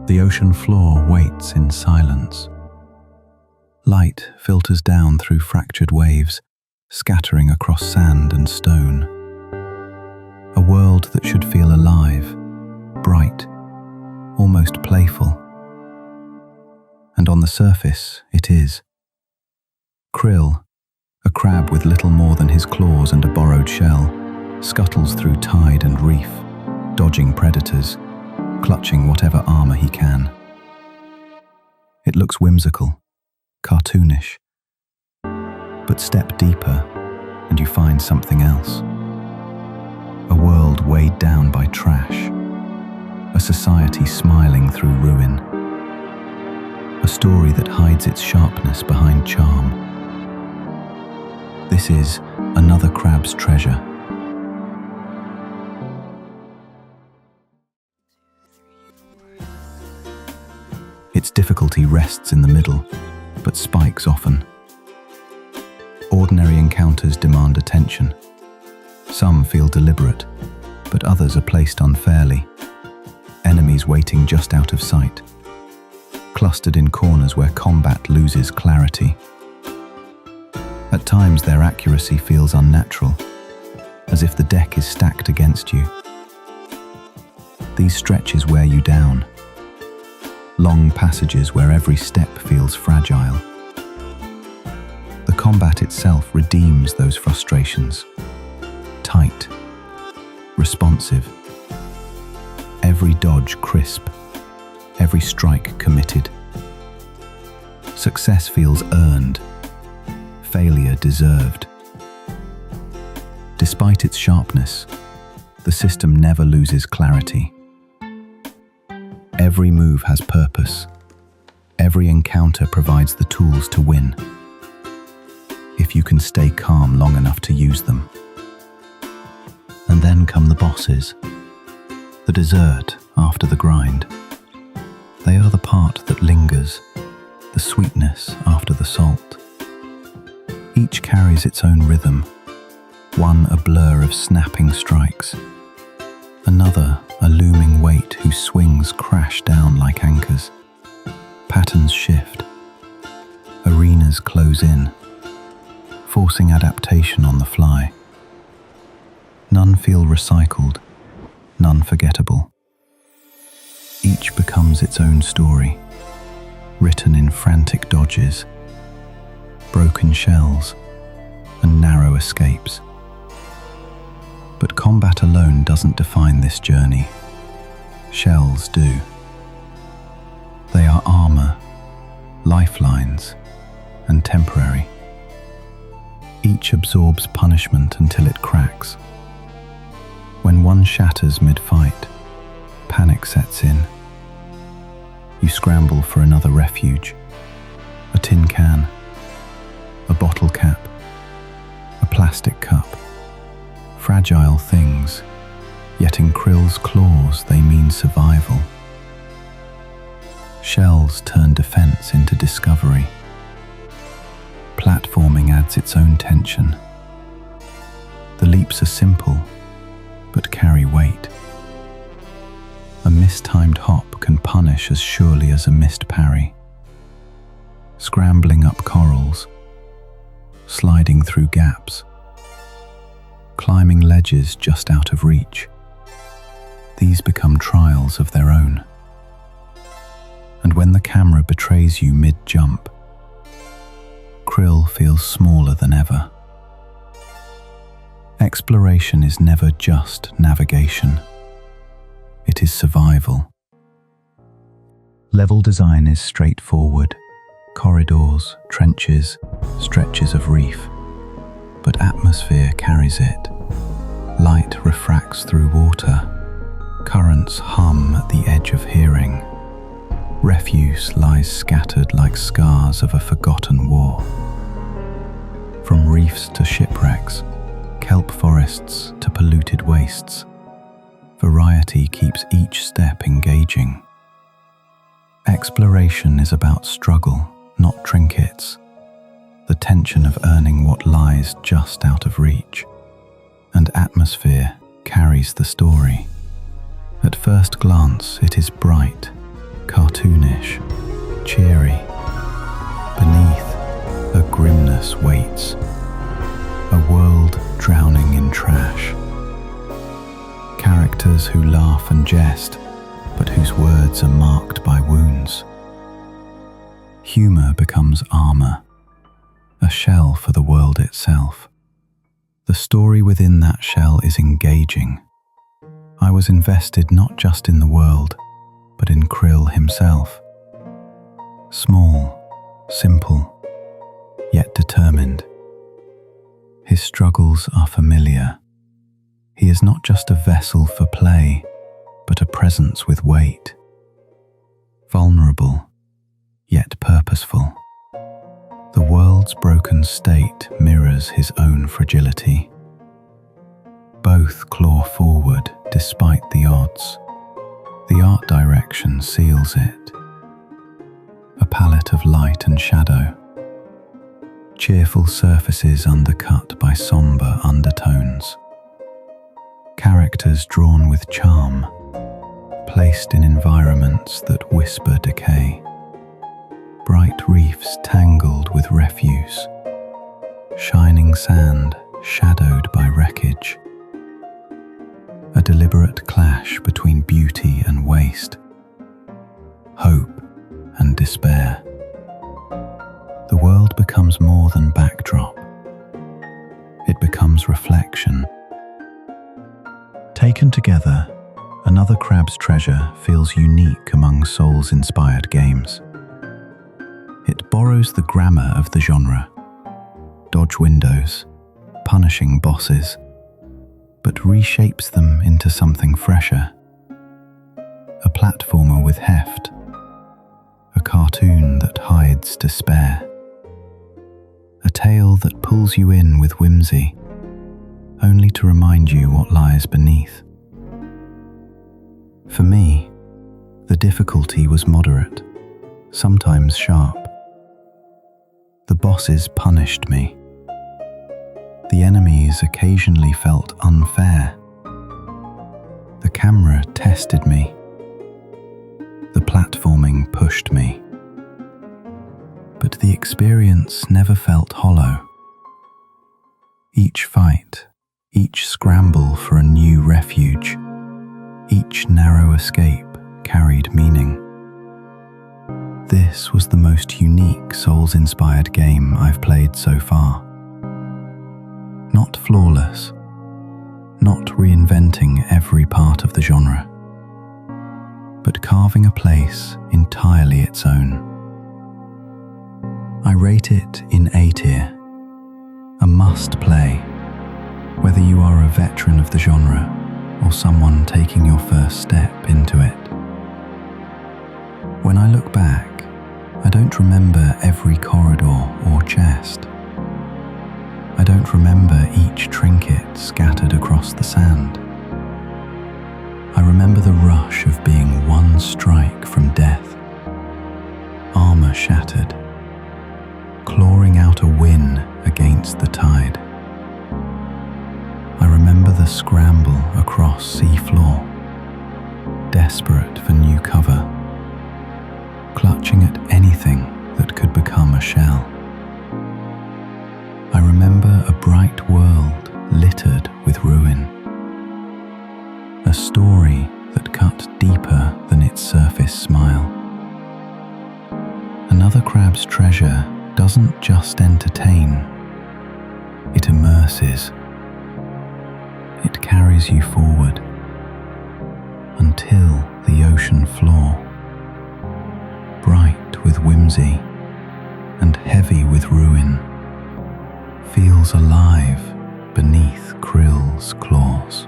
The ocean floor waits in silence. Light filters down through fractured waves, scattering across sand and stone. A world that should feel alive, bright, almost playful. And on the surface, it is. Krill, a crab with little more than his claws and a borrowed shell, scuttles through tide and reef, dodging predators, clutching whatever armor he can. It looks whimsical, cartoonish. But step deeper, and you find something else. A world weighed down by trash. A society smiling through ruin. A story that hides its sharpness behind charm. This is Another Crab's Treasure. Its difficulty rests in the middle, but spikes often. Ordinary encounters demand attention. Some feel deliberate, but others are placed unfairly. Enemies waiting just out of sight. Clustered in corners where combat loses clarity. At times their accuracy feels unnatural, as if the deck is stacked against you. These stretches wear you down. Long passages where every step feels fragile. The combat itself redeems those frustrations. Tight, responsive. Every dodge crisp, every strike committed. Success feels earned, failure deserved. Despite its sharpness, the system never loses clarity. Every move has purpose. Every encounter provides the tools to win, if you can stay calm long enough to use them. And then come the bosses, the dessert after the grind. They are the part that lingers, the sweetness after the salt. Each carries its own rhythm, one a blur of snapping strikes, another a looming weight whose swings crash down like anchors. Patterns shift, arenas close in, forcing adaptation on the fly. None feel recycled, none forgettable. Each becomes its own story, written in frantic dodges, broken shells, and narrow escapes. But combat alone doesn't define this journey. Shells do. They are armor, lifelines, and temporary. Each absorbs punishment until it cracks. When one shatters mid-fight, panic sets in. You scramble for another refuge. A tin can, a bottle cap, a plastic cup. Fragile things, yet in Krill's claws they mean survival. Shells turn defense into discovery. Platforming adds its own tension. The leaps are simple, but carry weight. A mistimed hop can punish as surely as a missed parry. Scrambling up corals, sliding through gaps, climbing ledges just out of reach. These become trials of their own. And when the camera betrays you mid-jump, Krill feels smaller than ever. Exploration is never just navigation. It is survival. Level design is straightforward. Corridors, trenches, stretches of reef. But atmosphere carries it. Light refracts through water. Currents hum at the edge of hearing. Refuse lies scattered like scars of a forgotten war. From reefs to shipwrecks, kelp forests to polluted wastes, variety keeps each step engaging. Exploration is about struggle, not trinkets. The tension of earning what lies just out of reach. And atmosphere carries the story. At first glance, it is bright, cartoonish, cheery. Beneath, a grimness waits, a world drowning in trash. Characters who laugh and jest, but whose words are marked by wounds. Humour becomes armour, a shell for the world itself. The story within that shell is engaging. I was invested not just in the world, but in Krill himself. Small, simple, yet determined. His struggles are familiar. He is not just a vessel for play, but a presence with weight. Vulnerable, yet purposeful. The world's broken state mirrors his own fragility. Both claw forward despite the odds. The art direction seals it. A palette of light and shadow. Cheerful surfaces undercut by sombre undertones. Characters drawn with charm, placed in environments that whisper decay. Bright reefs tangled with refuse. Shining sand shadowed by wreckage. A deliberate clash between beauty and waste. Hope and despair. The world becomes more than backdrop. It becomes reflection. Taken together, Another Crab's Treasure feels unique among Souls-inspired games. It borrows the grammar of the genre. Dodge windows, punishing bosses, but reshapes them into something fresher. A platformer with heft. A cartoon that hides despair. A tale that pulls you in with whimsy, only to remind you what lies beneath. For me, the difficulty was moderate, sometimes sharp. The bosses punished me. The enemies occasionally felt unfair. The camera tested me. The platforming pushed me. But the experience never felt hollow. Each fight, each scramble for a new refuge, each narrow escape carried meaning. This was the most unique Souls-inspired game I've played so far. Not flawless, not reinventing every part of the genre, but carving a place entirely its own. I rate it in A tier, a must-play, whether you are a veteran of the genre or someone taking your first step into it. When I look back, I don't remember every corridor or chest. I don't remember each trinket scattered across the sand. I remember the rush of being one strike from death, armor shattered, clawing out a win against the tide. I remember the scramble across seafloor, desperate for new cover, clutching at anything that could become a shell. I remember a bright world littered with ruin, a story that cut deeper than its surface smile. Another Crab's Treasure doesn't just entertain, it immerses. It carries you forward until the ocean floor, bright with whimsy and heavy with ruin, feels alive beneath Krill's claws.